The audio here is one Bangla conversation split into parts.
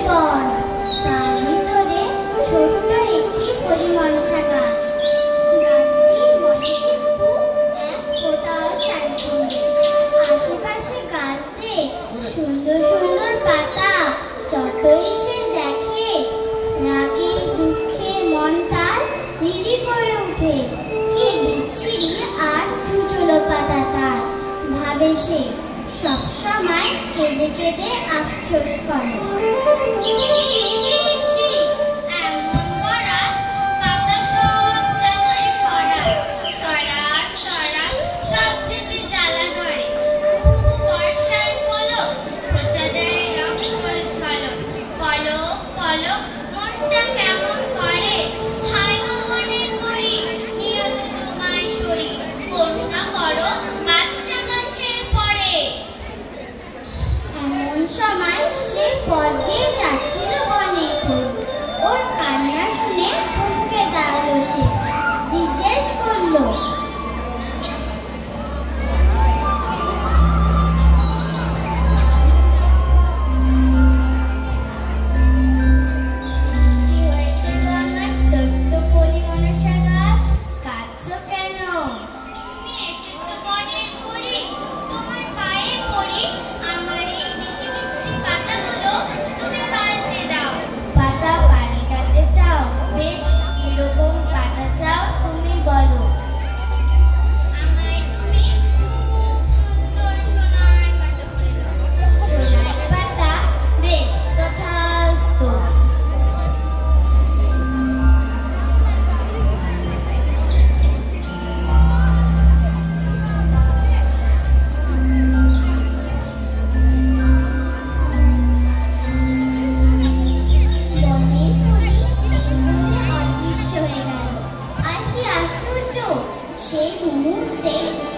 বন, তার ভিতরে ছোট্ট একটি পরিমনসা গাছ। গাছটির মনে কিন্তু এক ফোঁটাও শান্তি নেই। আশেপাশে গাছ দেখ সুন্দর সুন্দর পাতা, যতই সে দেখে রাগে দুঃখে মন তার রিরি করে ওঠে। কি বিচ্ছিরি আর চুচুলো পাতা তার, ভাবে সে সবসময় কেঁদে কেঁদে আফসোস করে। ছি ছি ছি, এমন বরাত, পাতা সব যেন ভরাট, সরাত সরাত শব্দেতে জ্বালা ধরে। বর্ষার পলক খোঁচা দেয় রক্তর ঝলক, পলক পলক মনটা কেমন করে। হায় গো মনের মরি, নিয়ত তোমায় সরি, করুণা করো বাচ্চা গাছের পরে। এমন সময় সে পথ দিয়ে যাচ্ছিল বনের ফুল। ওর কান্না শুনে থমকে দাঁড়ালো সে, জিজ্ঞেস করলো, কি হয়েছে গো আমার ছোট্ট পরিমনসা গাছ, কাঁদছো কেন? তুমি এসেছো বনের পরি, তোমার পায়ে পড়ি, আমার এই মিটি মিছি পাতাগুলো তুমি পাল্টে দাও। পাতা পাল্টাতে চাও? বেশ, কিরকম পাতা চাও তুমি বলো। আমায় তুমি খুব সুন্দর সোনার পাতা করে দাও। সোনার পাতা? বেশ, তথাস্তু। বনের পরি নির্ঘুমে অদৃশ্য হয়ে গেল। আর কি আশ্চর্য, সেই মুহূর্তে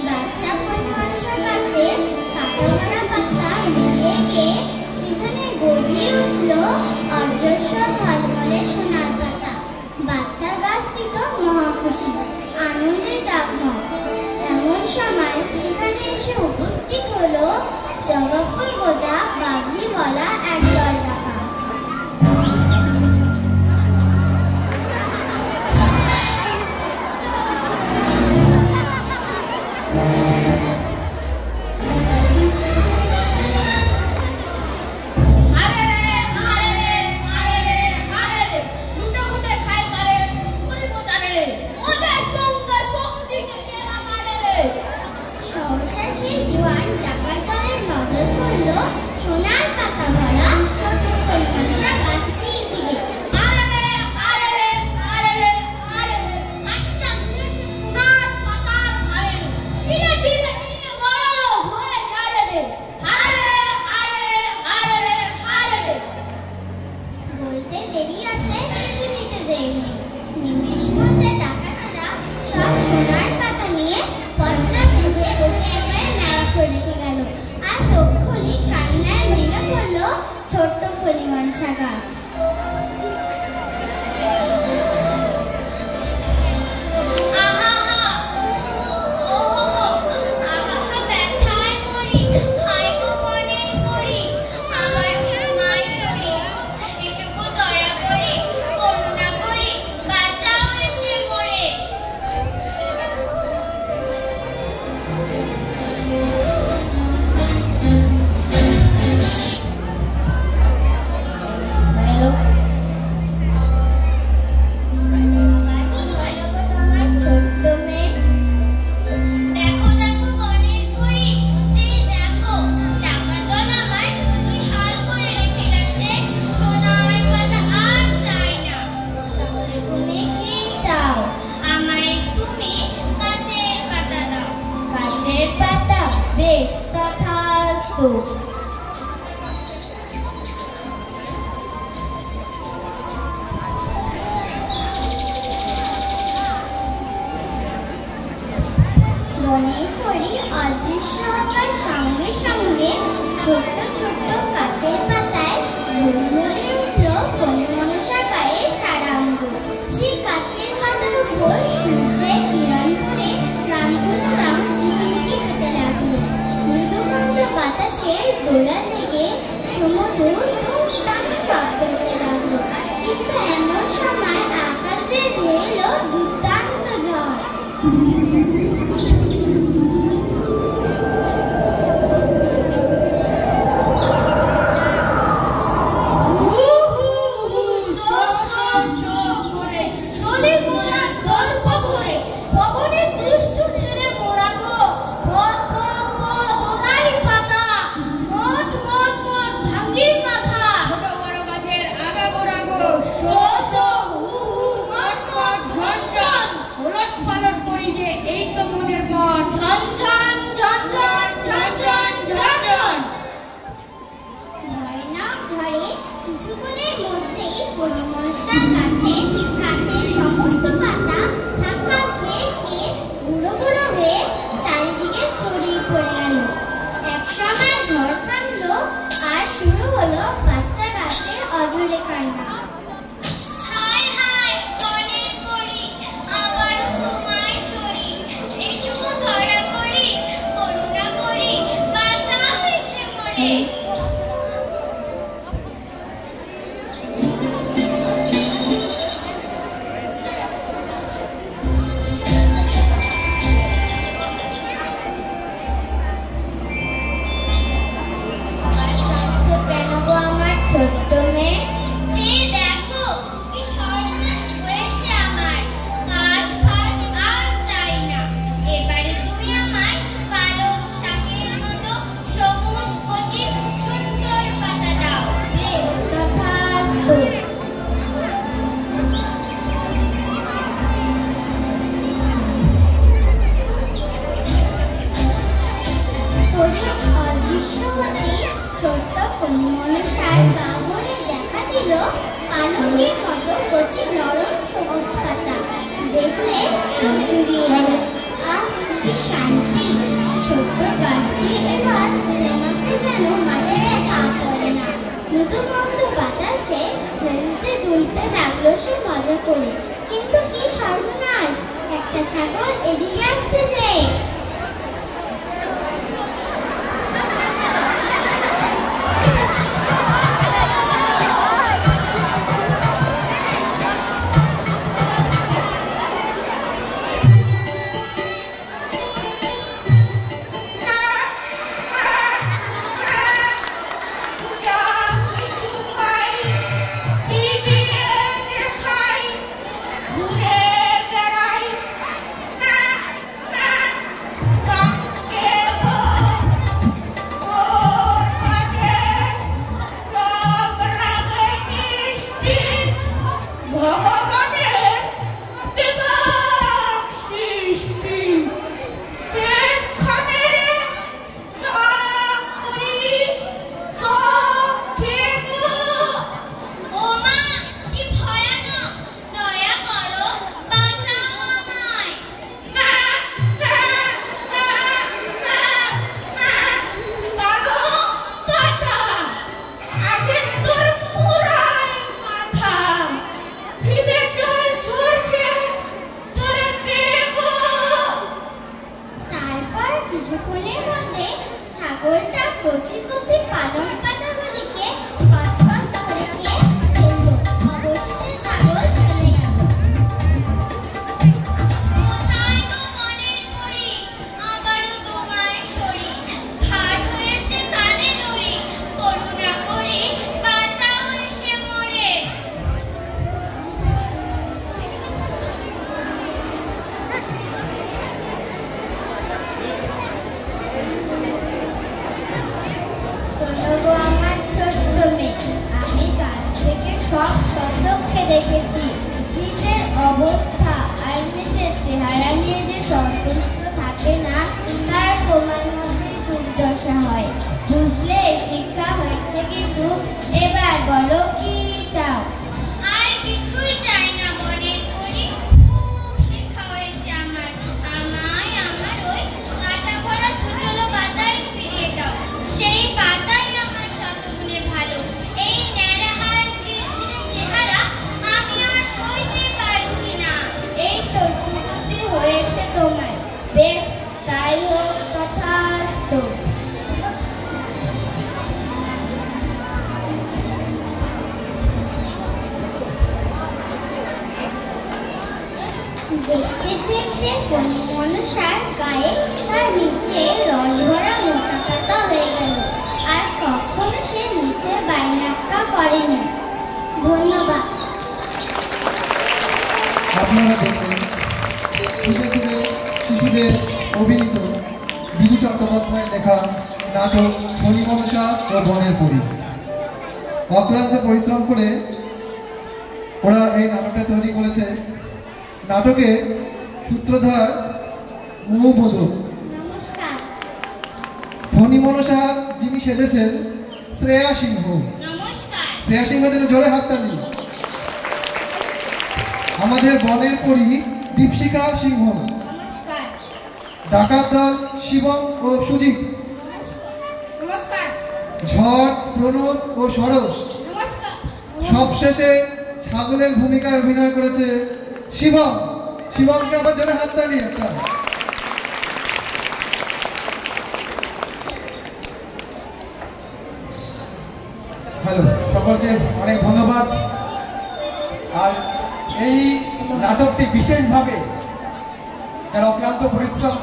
বাচ্চা পরিমনসা গাছে কাটামোড়া পাতা মিলিয়ে গিয়ে সেখানে গজিয়ে উঠল অজস্র ঝলমলে সোনার পাতা। বাচ্চা গাছটি তো মহা খুশি, আনন্দে ডাকময়। এমন সময় সেখানে এসে উপস্থিত হলো জবা ফুল গোজা বাবলি বলা একদল ডাকা। সহসা সেই জোয়ান ডাকাত দলের নজর পড়ল সোনার পাতা ভরা ছোট পরিমনসা গাছটির দিকে। বলতে দেরি আছে, পৃথিবীতে দেরি নেই। নিমেষ মধ্যে ডাকাতেরা সব সোনার পাতা নিয়ে পটলা বেঁধে ওকে একবারে নাড়া করে রেখে গেল। আর তক্ষুনি কান্নায় ভেঙে পড়ল ছোট্ট পরিমনসা গাছ। ব্যথায় মরি, হায় গো বনের পরি, আবারও তোমায় সরি, এসো গো দয়া করে, করুণা করে বাঁচাও এসে মরে। তোমার ছোট্ট মেয়ে, দেখো দেখো বনের পরি, যে দেখো ডাকাত দল আমার কি হাল করে রেখে গেছে, সোনার পাতা আর চাই না। তাহলে তুমি কি চাও? আমায় তুমি গাছের পাতা দাও। গাছের পাতা? বেশ, তথাস্তু। বনের পরি অদৃশ্য হবার সঙ্গে সঙ্গে ছোট্ট ছোট্ট গাছের পাতায় ঝলমলে উঠল পরিমনসা গায়ে সারাঙ্গ। সেই গাছের পাতার উপর সূর্যের কিরণ পড়ে রামধনু রং ঝিকিমিকি হতে লাগলো। মৃদু মৃদু বাতাসের দোলা লেগে সুমধুর টুংটাং শব্দ কিছুক্ষণের মধ্যেই ফণিমনসার কাছে গাছের সমস্ত পাতা ধাক্কা খেয়ে খেয়ে গুঁড়ো গুঁড়ো হয়ে চারিদিকে ছড়িয়ে পড়ে গেল। একসময় ঝড় থামলো আর শুরু হলো বাচ্চা গাছের অঝরে কান্না। হায় হায় বনের পরি, আবারও তোমায় সরি, এসো গো ধরা করি, করুণা করি, বাঁচাও এসে মরে। কেন গো আমার ছোট্ট মেয়ে, যে দেখো কি সর্বনাশ হয়েছে আমার। আজ ভাত আর চাই না, এবারে তুমি আমায় পালক শাকের মতো সবুজ কচি সুন্দর পাতা দাও। বেশ, তথাস্তু। পরে অদৃশ্য হতে ছোট্ট ফণিমনসার গা ভরে দেখা দিল পালকের মতো কচি নরম সবুজ পাতা। দেখলে চোখ জুড়িয়ে যায়। আহ, কি শান্তি! ছোট্ট গাছটি এবার আমাকে যেন মাটিতে পা পড়ে না। মৃদু মন্দ বাতাসে দুলতে দুলতে লাগলো সে মজা করে। কিন্তু কি সর্বনাশ! একটা ছাগল এদিকে আসছে যে। কিছুক্ষণের মধ্যে ছাগলটা কচি কচি পালং পাতাগুলিকে কচকচ করে খেয়ে ফেললো। অবশেষে ছাগল চলে গেল। কোথায় গো বনের পরি, আবারও তোমায় সরি, ঘাট হয়েছে কানে দড়ি, করুণা করি, বাঁচাও এসে মরে। শোনো গো আমার ছোট্ট মেয়ে, আমি কাছ থেকে সব সচক্ষে দেখেছি নিজের অবস্থা আর নিজের চেহারা নিয়ে যে সন্তুষ্ট থাকে না, তার তোমার মধ্যে দুর্দশা হয়। বুঝলে, শিক্ষা হয়েছে কিছু, এবার বলো কি চাও? আর কিছুই চাই না বনের পরি, খুব শিক্ষা হয়েছে আমার। আমায় আমার ওই কাঁটা ভরা ছুচলো পাতায় ফিরিয়ে দাও। সেই পাতাই আমার শতগুণে ভালো। এই ন্যাড়াহার ঝিরঝিরে চেহারা আমি আর সইতে পারছি না। এই তো সুমতি হয়েছে তোমার। বেশ, তাই হোক, তথাস্তু। দেখতে দেখতে ফণিমনসার গায়ে তার নিচে রসভরা মোটা পাতা হয়ে গেল। আর কখনো সে নিচে বাইনাক্কা করেনি। ধন্যবাদ। আপনারা দেখুন শিশুদের অভিনীত বিজু চট্টোপাধ্যায় লেখা নাটক ফণিমনসা ও বনের পরি। অক্লান্ত পরিশ্রম করে ওরা এই নাটকটা তৈরি করেছে। নাটকে সূত্রধার মৌমধু। নমস্কার। ফণিমনসা যিনি সেজেছেন শ্রেয়া সিংহ। নমস্কার। শ্রেয়া সিংহের জন্য জোরে হাততালি। আমাদের বনের পরী দীপশিখা সিংহ, নমস্কার। ডাকাত দল শিবম ও সুজিত, নমস্কার। ঝড় প্রণব ও সরস, নমস্কার। সবশেষে ছাগলের ভূমিকায় অভিনয় করেছে শিবম। শিবমকে আবার জোরে হাততালি একটা। হ্যালো, সকলকে অনেক ধন্যবাদ। আর এই নাটকটি বিশেষভাবে যারা অক্লান্ত পরিশ্রম